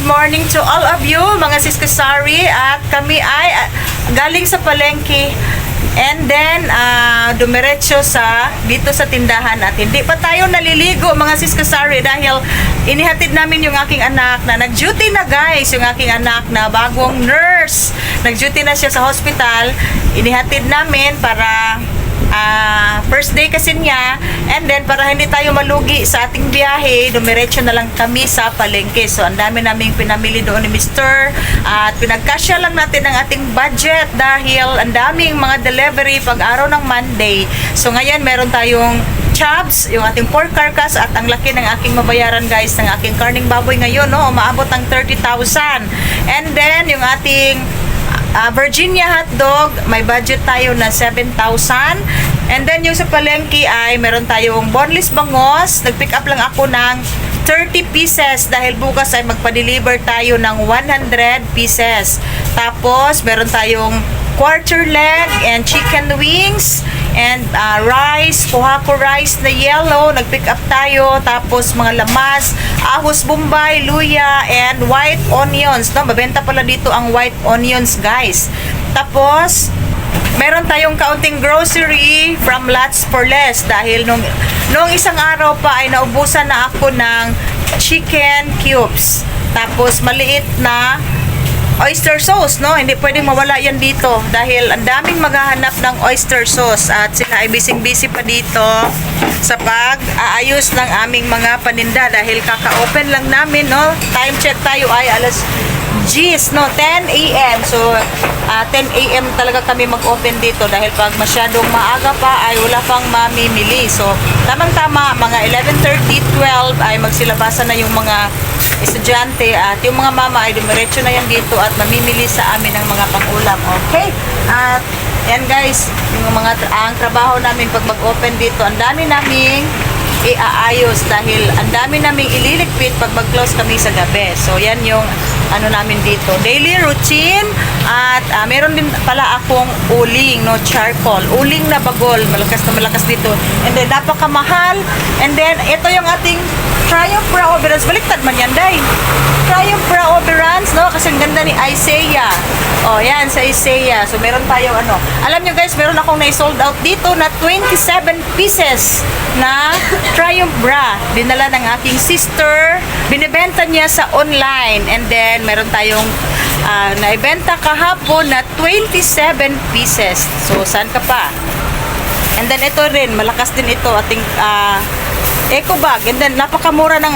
morning to all of you, mga siskasari. At kami ay galing sa palengke. And then, dumiretso dito sa tindahan natin. Di pa tayo naliligo, mga siskasari, dahil inihatid namin yung aking anak na nag-duty na, guys. Yung aking anak na bagong nurse. Nag-duty na siya sa hospital. Inihatid namin para first day kasi niya, and then para hindi tayo malugi sa ating biyahe, dumiretso na lang kami sa palengke. So ang dami naming pinamili doon ni Mr. At pinagkasya lang natin ang ating budget dahil ang daming mga delivery pag araw ng Monday. So ngayon meron tayong chops, yung ating pork carcass, at ang laki ng aking mabayaran, guys, ng aking karning baboy ngayon, no, umaabot ang 30,000. And then yung ating Virginia hotdog, may budget tayo na 7,000. And then yung sa palengke ay meron tayong boneless bangos. Nag-pick up lang ako ng 30 pieces dahil bukas ay magpa-deliver tayo ng 100 pieces. Tapos meron tayong quarter leg and chicken wings and rice, Kohako rice na yellow, nag-pick up tayo. Tapos mga lamas, ahos bombay, luya, and white onions, no? Mabenta pala dito ang white onions, guys. Tapos meron tayong kaunting grocery from Lots for Less dahil nung isang araw pa ay naubusan na ako ng chicken cubes. Tapos maliit na oyster sauce, no? Hindi pwedeng mawala yan dito dahil ang daming maghahanap ng oyster sauce at sila ay busy pa dito sa pag-aayos ng aming mga paninda dahil kaka-open lang namin, no? Time check tayo ay alas 10, no? 10 a.m. So, 10 a.m. talaga kami mag-open dito dahil pag masyadong maaga pa ay wala pang mamimili. So, tamang-tama, mga 11:30, 12 ay magsilabasan na yung mga estudyante at yung mga mama ay dumiretso na yan dito at mamimili sa amin ng mga pang-ulam. Okay? At yan, guys, yung ang trabaho namin pag mag-open dito, ang dami naming iaayos dahil ang dami naming ililigpit pag mag-close kami sa gabi. So yan yung ano namin dito, daily routine. At meron din pala akong uling, no, charcoal, uling na bagol, malakas na malakas dito, and then napakamahal. And then ito yung ating Triumph Bra Overruns. Baliktad man yan, day. Triumph Bra Overruns, no? Kasi ang ganda ni Isaiah. Oh, yan, sa Isaiah. So, meron tayong ano. Alam nyo, guys, meron akong na-sold out dito na 27 pieces na Triumph Bra. Dinala ng aking sister. Binibenta niya sa online. And then, meron tayong naibenta kahapon na 27 pieces. So, saan ka pa? And then, ito rin. Malakas din ito. Ating eco bag. And then, napakamura ng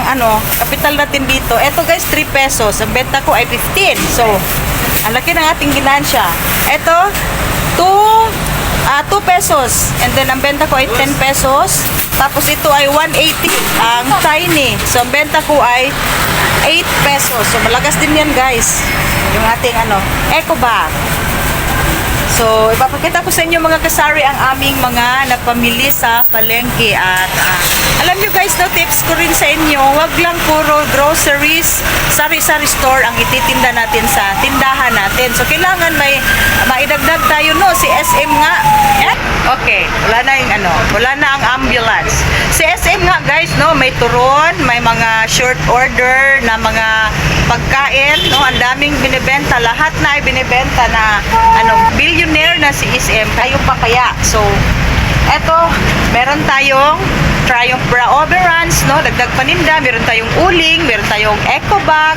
kapital natin dito. Ito, guys, 3 pesos. Ang benta ko ay 15. So, ang laki ng ating ginansya. Ito, 2 pesos. And then, ang benta ko ay 10 pesos. Tapos, ito ay 180. Ang tiny. So, ang benta ko ay 8 pesos. So, malagas din yan, guys. Yung ating eco bag. So, ipapakita ko sa inyo, mga kasari, ang aming mga napamili sa palengke. At alam nyo, guys, no, tips ko rin sa inyo, wag lang puro groceries, sari-sari store ang ititinda natin sa tindahan natin. So, kailangan may maidagdag tayo, no? Si SM nga. Okay, wala na yung wala na ang ambulance. Si SM nga, guys, no, may turon, may mga short order na mga pagkain, no? Ang daming binibenta, lahat na ay binibenta na billionaire na si SM, kayo pa kaya. So, eto, meron tayong Triumph Bra Overruns, no? Dagdag paninda, meron tayong uling, meron tayong eco bag,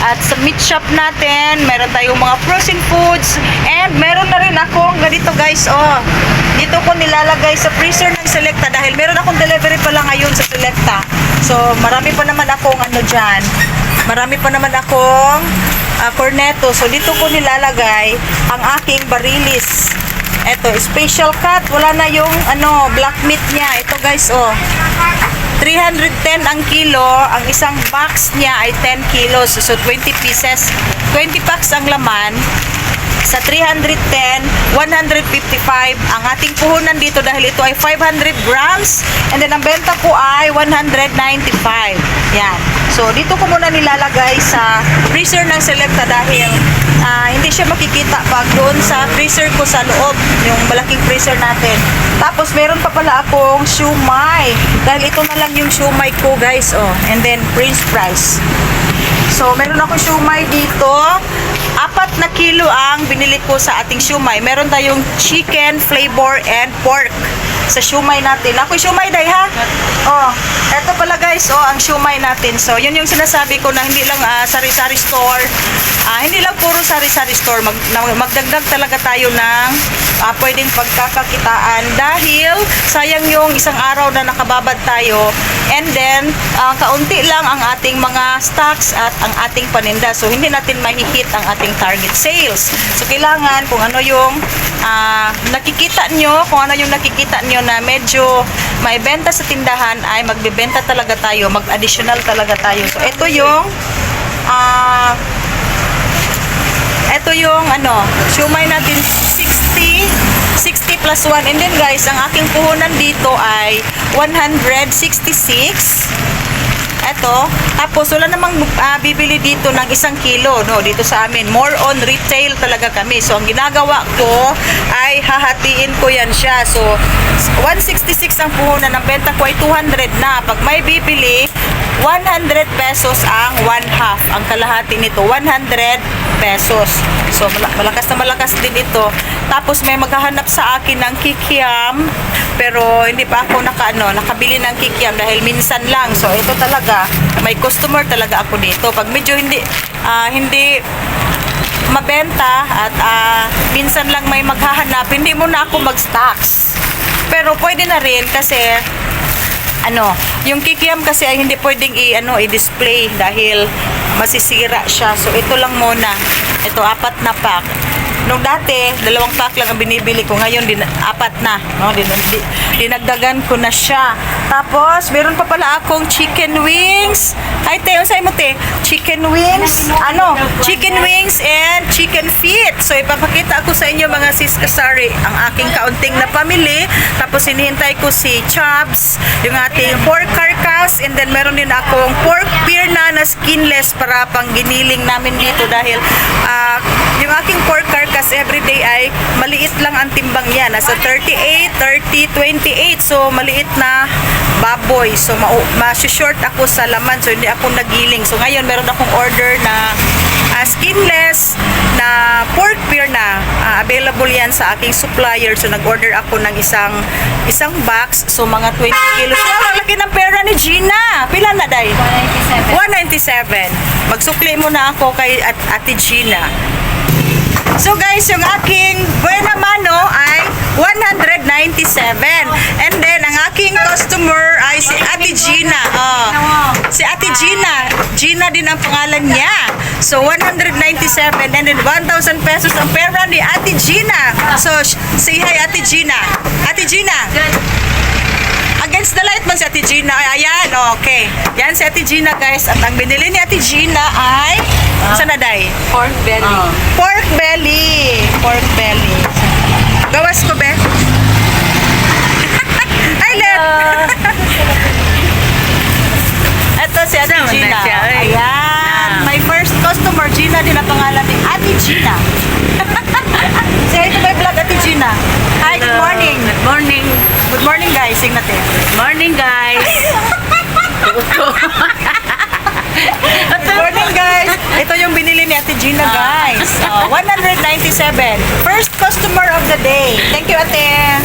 at sa meat shop natin, meron tayong mga frozen foods, and meron na rin akong ganito, guys, oh. Dito ko nilalagay sa freezer ng Selecta dahil meron akong delivery pala ngayon sa Selecta. So, marami pa naman akong dyan. Marami pa naman akong corneto. So, dito ko nilalagay ang aking barilis. Ito, special cut. Wala na yung black meat niya. Ito, guys, oh. 310 ang kilo. Ang isang box niya ay 10 kilos. So, 20 pieces. 20 packs ang laman. sa 310, 155 ang ating puhunan dito dahil ito ay 500 grams and then ang benta ko ay 195. Yan. So, dito ko muna nilalagay sa freezer ng Selecta dahil hindi siya makikita pag doon sa freezer ko sa loob, yung malaking freezer natin. Tapos, meron pa pala akong siumay. Dahil ito na lang yung siumay ko, guys. Oh. And then, french fries. So, meron akong siumay dito. 4 na kilo ang binili ko sa ating siumay. Meron tayong chicken, flavor, and pork sa siumay natin. Ako yung siumay, day, ha? Oh, eto pala, guys, oh, ang siumay natin. So, yun yung sinasabi ko na hindi lang sari-sari store. Hindi lang puro sari-sari store. Magdagdag talaga tayo ng pwedeng pagkakakitaan dahil sayang yung isang araw na nakababad tayo. And then, kaunti lang ang ating mga stocks at ang ating paninda. So, hindi natin mahihit ang ating target sales. So, kailangan kung ano yung nakikita nyo, kung ano yung nakikita nyo na medyo may benta sa tindahan ay magbebenta talaga tayo, mag-additional talaga tayo. So, ito yung siumay natin 60 plus 1. And then guys, ang aking puhunan dito ay 166. Eto, tapos wala namang bibili dito ng 1 kilo, no, dito sa amin. More on retail talaga kami. So, ang ginagawa ko ay hahatiin ko yan siya. So, 166 ang puhunan. Ang benta ko ay 200 na. Pag may bibili, 100 pesos ang 1/2. Ang kalahati nito, 100 pesos. So, malakas na malakas din ito. Tapos, may maghahanap sa akin ng kikiam. Pero, hindi pa ako nakabili ng kikiam dahil minsan lang. So, ito talaga, may customer talaga ako dito. Pag medyo hindi mabenta at minsan lang may maghahanap, hindi mo na ako mag-stocks. Pero, pwede na rin kasi yung kikiam kasi ay hindi pwedeng i-display dahil masisira siya. So, ito lang muna. Ito, 4 na pack. Nung dati, 2 pack lang ang binibili ko. Ngayon, 4 na. No? Dinagdagan ko na siya. Tapos, meron pa pala akong chicken wings. Ay, te, unsay mo, te? Chicken wings. Chicken wings and chicken feet. So, ipapakita ko sa inyo mga sis kasari ang aking kaunting na pamili. Tapos, hinihintay ko si Chubbs, yung ating pork carcass. And then, meron din akong pork pirna na skinless para pang giniling namin dito dahil yung aking pork carcass everyday ay maliit lang ang timbang yan. Nasa 38, 30, 28. So, maliit na baboy. So, ma-short ako sa laman. So, hindi ako nagiling. So, ngayon, meron akong order na skinless na pork pirna. Available yan sa aking supplier. So, nag-order ako ng isang box. So, mga 20 kilos. Ang laki ng pera ni Gina. Pila na, day? 197. Magsukli mo na ako kay Ate Gina. So guys, yung aking buena mano ay 197. And then, ang aking customer ay si Ate Gina. Si Ate Gina. Gina din ang pangalan niya. So, 197. And then, 1,000 pesos ang pera ni Ate Gina. So, say hi, Ate Gina. Ate Gina. Against the light man si Ate Gina. Ayan, okay. Yan si Ate Gina, guys. At ang binili ni Ate Gina ay saan na, day? Pork belly. Pork belly. Pork belly. Gawas ko, be? Ay, let! Ito si Ate Gina. Ayan. My first customer, Gina din ang pangalan ni Ate Gina. Say hi to my vlog, Ate Gina. Hi, good morning. Good morning. Good morning, guys. Sing natin. Good morning, guys. Good morning, guys. Ito yung binili ni Ate Gina, guys. 197. First customer of the day. Thank you, Ate.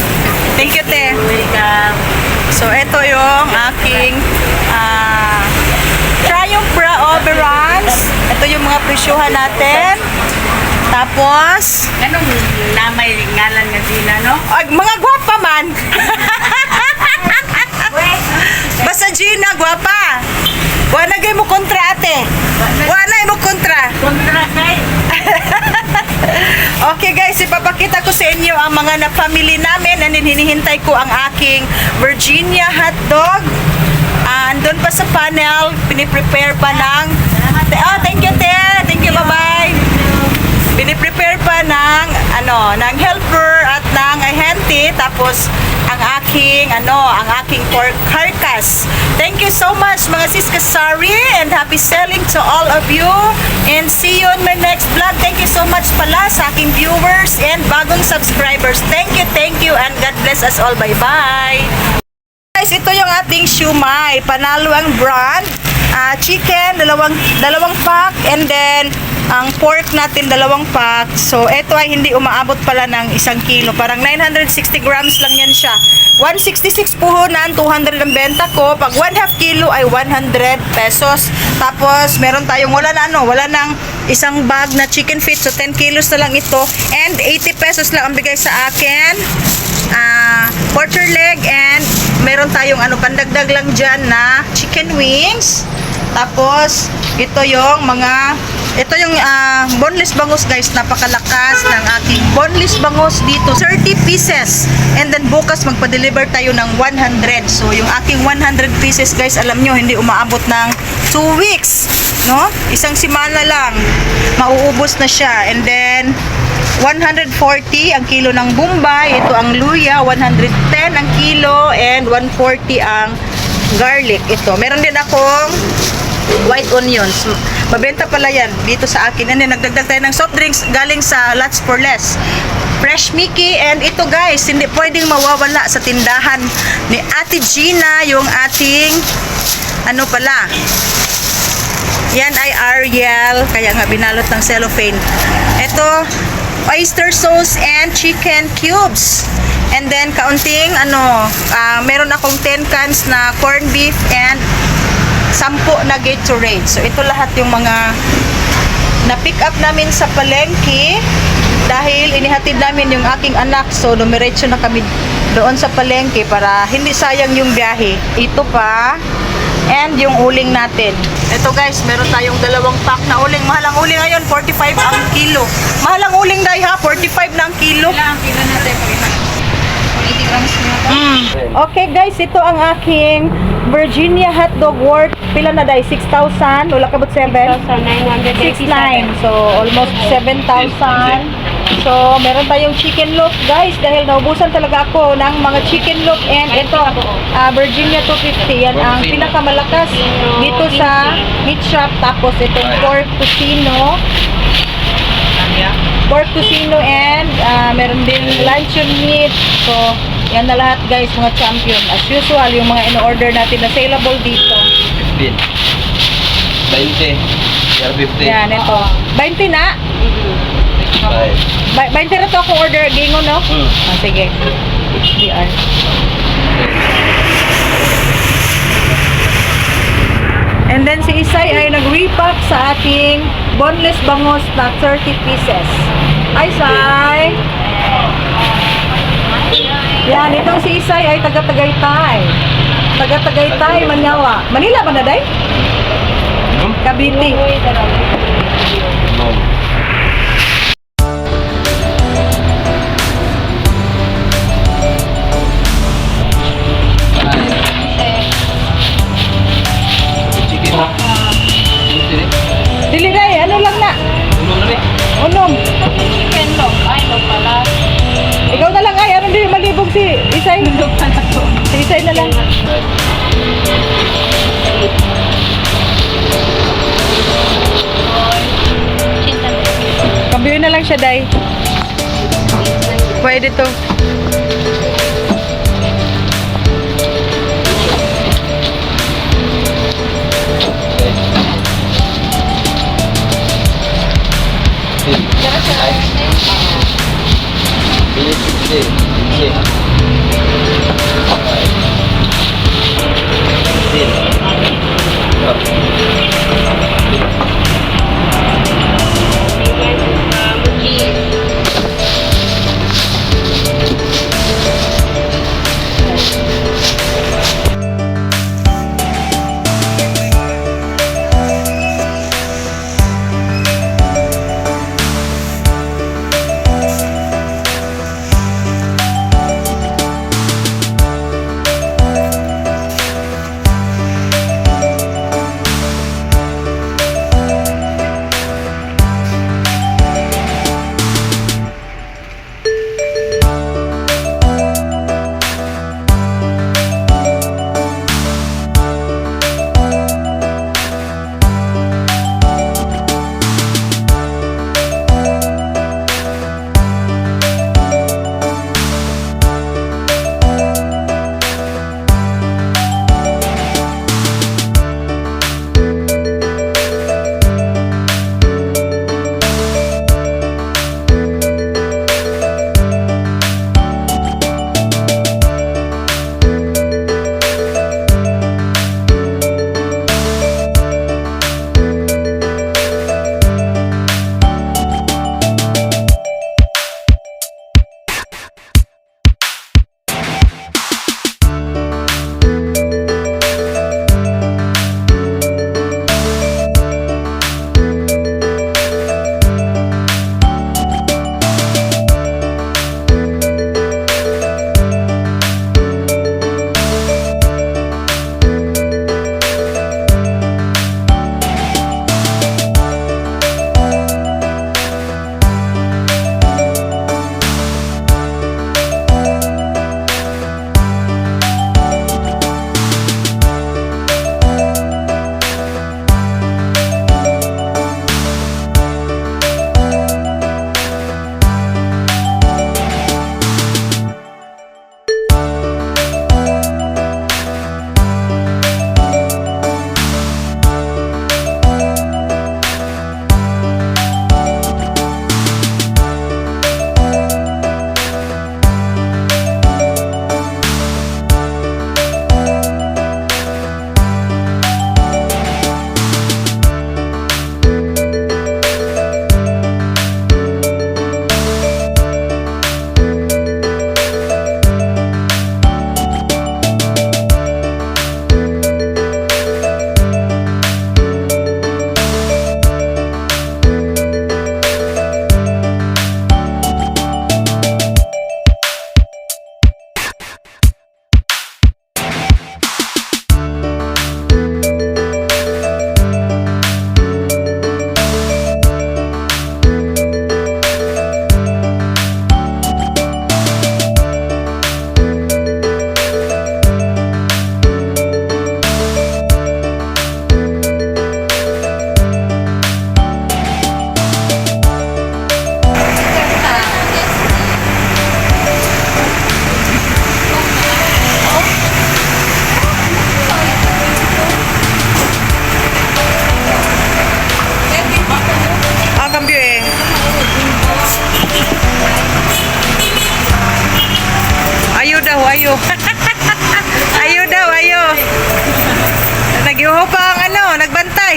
Thank you, Ate. Welcome. So, ito yung aking Triumph Bra Overruns. Ito yung mga presyuhan natin. Tapos, Anong namay ngalan nga Gina, no? ay, mga gwapa man. Basta Gina, gwapa. Wala gay mo kontra, ate. Wala mo kontra. Kontra kay. Okay guys, ipapakita ko sa inyo ang mga na-family namin and hinihintay ko ang aking Virginia hotdog. Andun pa sa panel, piniprepare pa ng... Oh, thank you, te. Thank you, bye-bye. Piniprepare pa ng ng helper at ng ahente, tapos ang aking pork carcass. Thank you so much mga sis kasari, and happy selling to all of you, and see you on my next vlog. Thank you so much pala sa aking viewers and bagong subscribers. Thank you, and God bless us all. Bye bye. Guys, ito yung ating siumay. Panalo ang brand. Chicken, dalawang pack, and then ang pork natin, 2 pack. So, ito ay hindi umaabot pala ng 1 kilo. Parang 960 grams lang yan siya. 166 puhunan, 200 ang benta ko. Pag 1/2 kilo ay 100 pesos. Tapos, meron tayong wala nang isang bag na chicken feet. So, 10 kilos na lang ito. And 80 pesos lang ang bigay sa akin. Quarter leg, and meron tayong pandagdag lang dyan na chicken wings. Tapos, ito yung boneless bangus guys. Napakalakas ng aking boneless bangus dito. 30 pieces. And then bukas magpa-deliver tayo ng 100. So, yung aking 100 pieces guys, alam nyo, hindi umaabot ng 2 weeks. No? Isang simana lang. Mauubos na siya. And then, 140 ang kilo ng Bombay. Ito ang luya. 110 ang kilo. And 140 ang garlic. Ito. Meron din akong white onions. Mabenta pala yan dito sa akin. And then, nagdagdag tayo ng soft drinks galing sa Lots for Less. Fresh Mickey. And ito guys, hindi pwedeng mawawala sa tindahan ni Ate Gina yung ating yan ay Ariel. Kaya nga binalot ng cellophane. Ito, oyster sauce and chicken cubes. And then, kaunting, meron akong 10 cans na corned beef and 10 na Gatorade. So, ito lahat yung mga na-pick up namin sa palengke dahil inihatid namin yung aking anak. So, dumiretso na kami doon sa palengke para hindi sayang yung biyahe. Ito pa, and yung uling natin. Ito guys, meron tayong 2 pack na uling. Mahal ang uling ngayon, 45 ang kilo. Mahal ang uling dahil 45 na ang kilo. Ilang kilo natin pag 80 grams nyo. Okay guys, ito ang aking Virginia hotdog worth, pila na dahil? 6,000? Wala kabot 7? 6,900. So, almost 7,000. So, meron tayong chicken loaf guys dahil naubusan talaga ako ng mga chicken loaf. And ito, Virginia 250. Yan ang pinakamalakas dito sa meat shop. Tapos itong pork tocino. And meron din luncheon meat. So, yan na lahat guys, mga champion. As usual, yung mga in-order natin na saleable dito. 15. 20. 50. Yan, ito. 20 na? 20 na to akong order. Gingo, no? Sige. HDR. And then si Isay ay nag-repack sa ating boneless bangus na 30 pieces. Hi, Isay! Yan, itong si Isay ay taga-Tagaytay. Taga-Tagaytay, Manyawa. Manila ba na, day? Cavite. Dili day, ano lang na? Unom. Chicken loaf. Ay, loaf pala. Ikaw na lang ay, ano din malibog si Isay? Si Isay na lang. Kambiyo na lang siya, day. Pwede to. ayo. Ayo daw, ayo. Nagiuho pa ang nagbantay.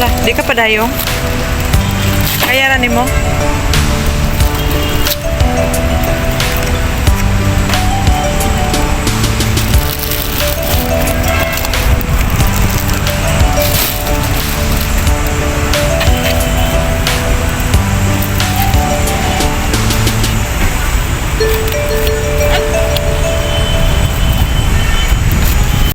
Lah, di ka pa dayong? Kaya na nimo?